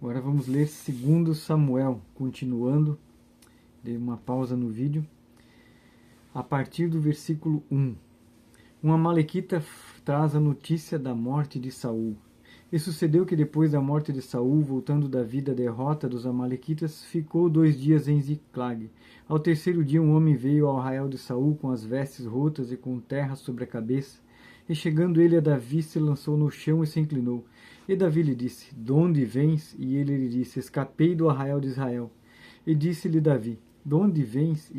Agora vamos ler 2 Samuel, continuando, dei uma pausa no vídeo, a partir do versículo 1. Um amalequita traz a notícia da morte de Saul. E sucedeu que depois da morte de Saul, voltando Davi da derrota dos amalequitas, ficou 2 dias em Ziclag. Ao terceiro dia um homem veio ao arraial de Saul com as vestes rotas e com terra sobre a cabeça. E chegando ele a Davi, se lançou no chão e se inclinou. E Davi lhe disse, donde vens? E ele lhe disse, escapei do arraial de Israel. E disse-lhe Davi, donde vens?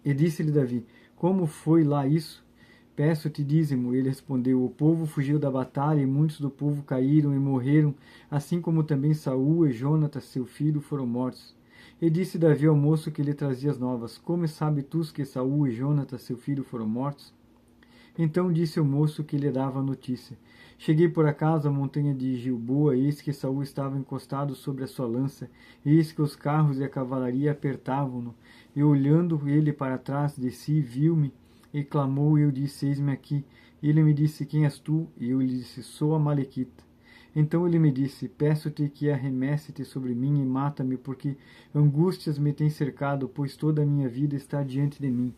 E disse-lhe Davi, como foi lá isso? Peço-te dízimo. Ele respondeu, o povo fugiu da batalha e muitos do povo caíram e morreram, assim como também Saul e Jonatas, seu filho, foram mortos. E disse Davi ao moço que lhe trazia as novas, como sabe tu que Saul e Jonatas, seu filho, foram mortos? Então disse o moço que lhe dava a notícia, cheguei por acaso à montanha de Gilboa, eis que Saul estava encostado sobre a sua lança, eis que os carros e a cavalaria apertavam-no, e olhando ele para trás de si, viu-me, e clamou, e eu disse, eis-me aqui. E ele me disse, quem és tu? E eu lhe disse, sou Amalequita. Então ele me disse, peço-te que arremesse-te sobre mim e mata-me, porque angústias me têm cercado, pois toda a minha vida está diante de mim.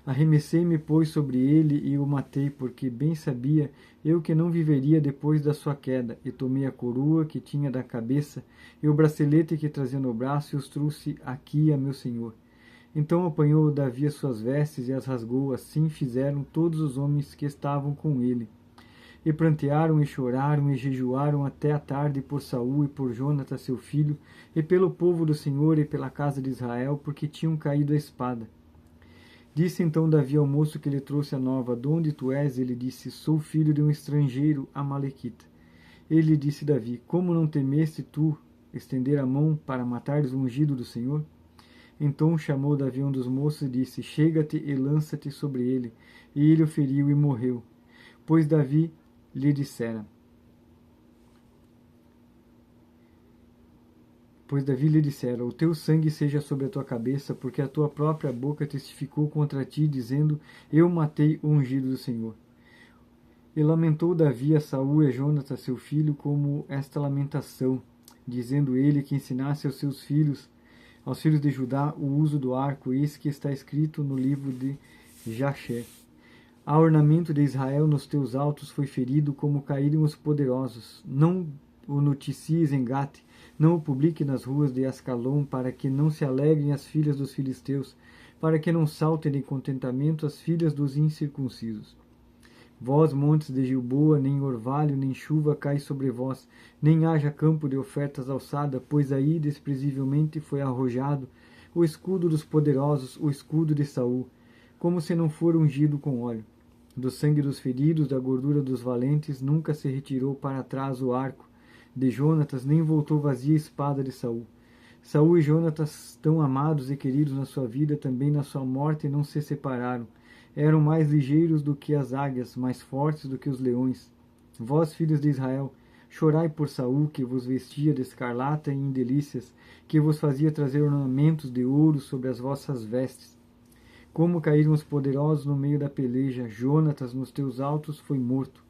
Arremessei-me, pois, sobre ele e o matei, porque bem sabia eu que não viveria depois da sua queda, e tomei a coroa que tinha da cabeça e o bracelete que trazia no braço e os trouxe aqui a meu senhor. Então apanhou Davi as suas vestes e as rasgou, assim fizeram todos os homens que estavam com ele. E prantearam e choraram e jejuaram até a tarde por Saul e por Jonatas seu filho, e pelo povo do Senhor e pela casa de Israel, porque tinham caído a espada. Disse então Davi ao moço que lhe trouxe a nova, de onde tu és? Ele disse, sou filho de um estrangeiro, amalequita. Ele disse Davi, como não temeste tu estender a mão para matares o ungido do Senhor? Então chamou Davi um dos moços e disse, chega-te e lança-te sobre ele. E ele o feriu e morreu. Pois Davi lhe dissera, o teu sangue seja sobre a tua cabeça, porque a tua própria boca testificou contra ti, dizendo, eu matei o ungido do Senhor. E lamentou Davi a Saul e a Jonatas, seu filho, como esta lamentação, dizendo ele que ensinasse aos filhos de Judá, o uso do arco, eis que está escrito no livro de Jaché. Há ornamento de Israel nos teus altos foi ferido, como caíram os poderosos. Não o noticies em Gate, não o publique nas ruas de Ascalon, para que não se alegrem as filhas dos filisteus, para que não saltem de contentamento as filhas dos incircuncisos. Vós, montes de Gilboa, nem orvalho, nem chuva cai sobre vós, nem haja campo de ofertas alçada, pois aí desprezivelmente foi arrojado o escudo dos poderosos, o escudo de Saul, como se não for ungido com óleo. Do sangue dos feridos, da gordura dos valentes, nunca se retirou para trás o arco de Jonatas, nem voltou vazia a espada de Saul. Saul e Jonatas, tão amados e queridos na sua vida, também na sua morte não se separaram. Eram mais ligeiros do que as águias, mais fortes do que os leões. Vós, filhos de Israel, chorai por Saul, que vos vestia de escarlata e em delícias, que vos fazia trazer ornamentos de ouro sobre as vossas vestes. Como caíram os poderosos no meio da peleja, Jonatas nos teus altos foi morto.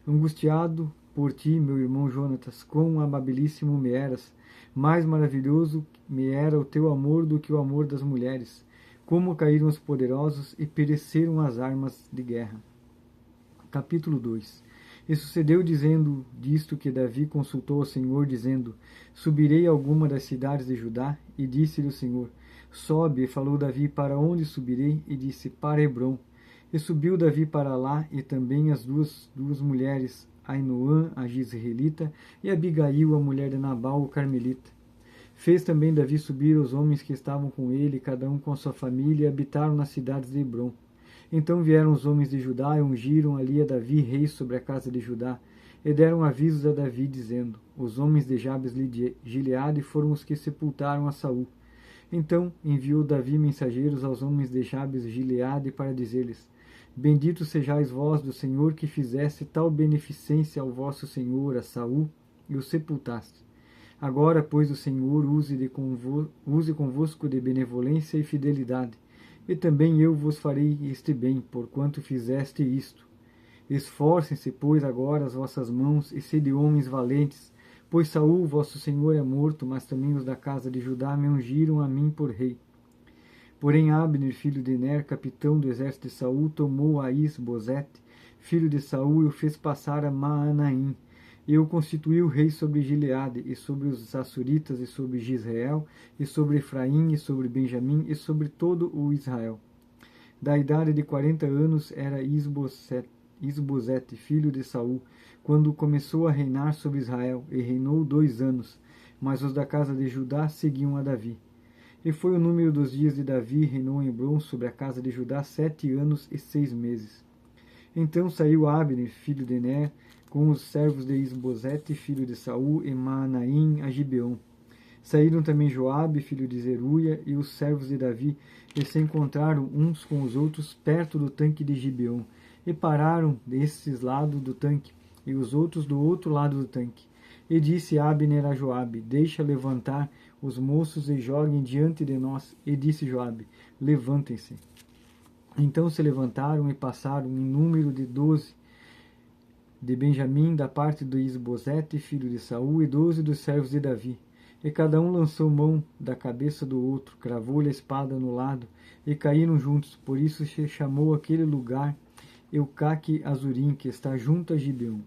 Angustiado por ti, meu irmão Jonatas, quão amabilíssimo me eras, mais maravilhoso me era o teu amor do que o amor das mulheres. Como caíram os poderosos e pereceram as armas de guerra. Capítulo 2. E sucedeu dizendo disto que Davi consultou ao Senhor, dizendo, subirei a alguma das cidades de Judá? E disse-lhe o Senhor, sobe. E falou Davi, para onde subirei? E disse, para Hebrom. E subiu Davi para lá, e também as duas mulheres, Ainoã, a Jizreelita, e Abigail, a mulher de Nabal, o Carmelita. Fez também Davi subir os homens que estavam com ele, cada um com a sua família, e habitaram nas cidades de Hebrom. Então vieram os homens de Judá e ungiram ali a Davi rei sobre a casa de Judá, e deram avisos a Davi, dizendo, os homens de Jabes de Gileade foram os que sepultaram a Saul. Então enviou Davi mensageiros aos homens de Jabes de Gileade para dizer-lhes, bendito sejais vós do Senhor que fizeste tal beneficência ao vosso senhor, a Saul, e o sepultaste. Agora, pois, o Senhor use convosco de benevolência e fidelidade, e também eu vos farei este bem, porquanto fizeste isto. Esforcem-se, pois, agora as vossas mãos, e sede homens valentes, Pois Saul, vosso senhor, é morto, mas também os da casa de Judá me ungiram a mim por rei. Porém Abner, filho de Ner, capitão do exército de Saul, tomou a Is-Bosete, filho de Saul, e o fez passar a Maanaim, e o constituiu rei sobre Gileade, e sobre os Assuritas, e sobre Gisrael, e sobre Efraim, e sobre Benjamim, e sobre todo o Israel. Da idade de 40 anos era Isbosete, filho de Saul, quando começou a reinar sobre Israel, e reinou 2 anos, mas os da casa de Judá seguiam a Davi. E foi o número dos dias de Davi, reinou em Hebrom sobre a casa de Judá 7 anos e 6 meses. Então saiu Abner, filho de Ner, com os servos de Isbosete, filho de Saul, e Maanaim, a Gibeon. Saíram também Joabe, filho de Zeruia, e os servos de Davi, e se encontraram uns com os outros perto do tanque de Gibeon, e pararam desses lado do tanque, e os outros do outro lado do tanque. E disse Abner a Joabe: Deixa levantar os moços e joguem diante de nós. E disse Joabe: Levantem-se. Então se levantaram e passaram em número de 12 de Benjamim, da parte de Isbosete, filho de Saul, e 12 dos servos de Davi. E cada um lançou mão da cabeça do outro, cravou-lhe a espada no lado, e caíram juntos. Por isso se chamou aquele lugar Eucaque Azurim, que está junto a Gibeon.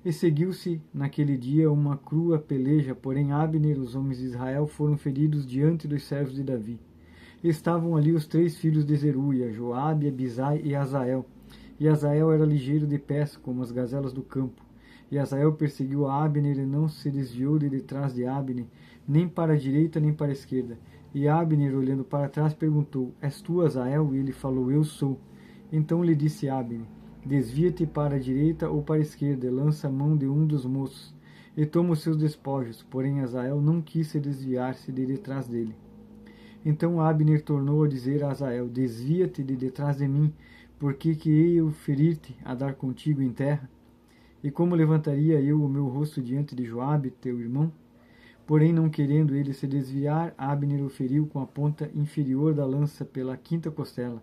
E seguiu-se naquele dia uma crua peleja, porém Abner e os homens de Israel foram feridos diante dos servos de Davi. Estavam ali os 3 filhos de Zeruia, Joabe, Abisai e Azael. E Azael era ligeiro de pés, como as gazelas do campo. E Azael perseguiu a Abner e não se desviou de detrás de Abner, nem para a direita nem para a esquerda. E Abner, olhando para trás, perguntou: És tu, Azael? E ele falou: Eu sou. Então lhe disse Abner: Desvia-te para a direita ou para a esquerda, e lança a mão de um dos moços, e toma os seus despojos. Porém Azael não quis se desviar-se de detrás dele. Então Abner tornou a dizer a Azael: Desvia-te de detrás de mim, porque que hei eu ferir-te a dar contigo em terra? E como levantaria eu o meu rosto diante de Joabe, teu irmão? Porém, não querendo ele se desviar, Abner o feriu com a ponta inferior da lança pela 5ª costela,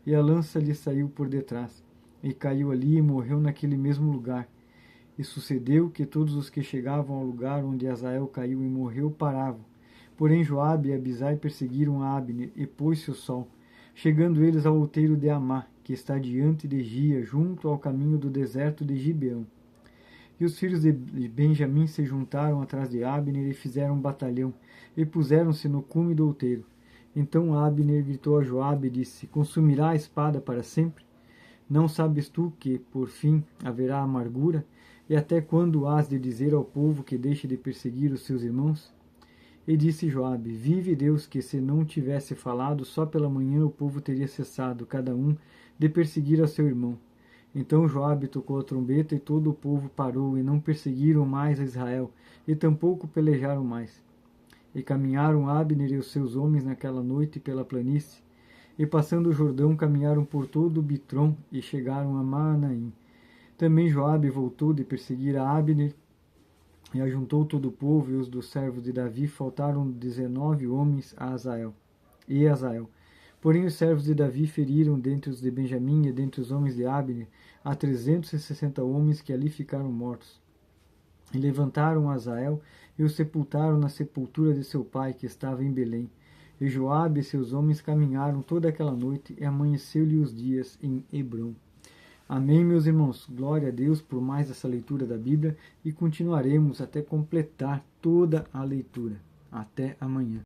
e a lança lhe saiu por detrás, e caiu ali e morreu naquele mesmo lugar. E sucedeu que todos os que chegavam ao lugar onde Azael caiu e morreu paravam. Porém Joabe e Abisai perseguiram a Abner, e pôs-se o sol, chegando eles ao outeiro de Amá, que está diante de Gia, junto ao caminho do deserto de Gibeão. E os filhos de Benjamim se juntaram atrás de Abner e fizeram um batalhão, e puseram-se no cume do outeiro. Então Abner gritou a Joabe e disse: Consumirá a espada para sempre? Não sabes tu que, por fim, haverá amargura? E até quando hás de dizer ao povo que deixe de perseguir os seus irmãos? E disse Joabe: Vive Deus, que se não tivesse falado, só pela manhã o povo teria cessado, cada um, de perseguir a seu irmão. Então Joabe tocou a trombeta, e todo o povo parou, e não perseguiram mais a Israel, e tampouco pelejaram mais. E caminharam Abner e os seus homens naquela noite pela planície, e passando o Jordão, caminharam por todo o Bitrom, e chegaram a Maanaim. Também Joabe voltou de perseguir a Abner, e ajuntou todo o povo, e os dos servos de Davi faltaram 19 homens a Azael. Porém os servos de Davi feriram dentre os de Benjamim e dentre os homens de Abner a 360 homens que ali ficaram mortos. E levantaram Azael e o sepultaram na sepultura de seu pai, que estava em Belém. E Joabe e seus homens caminharam toda aquela noite, e amanheceu-lhe os dias em Hebrom. Amém, meus irmãos. Glória a Deus por mais essa leitura da Bíblia, e continuaremos até completar toda a leitura. Até amanhã.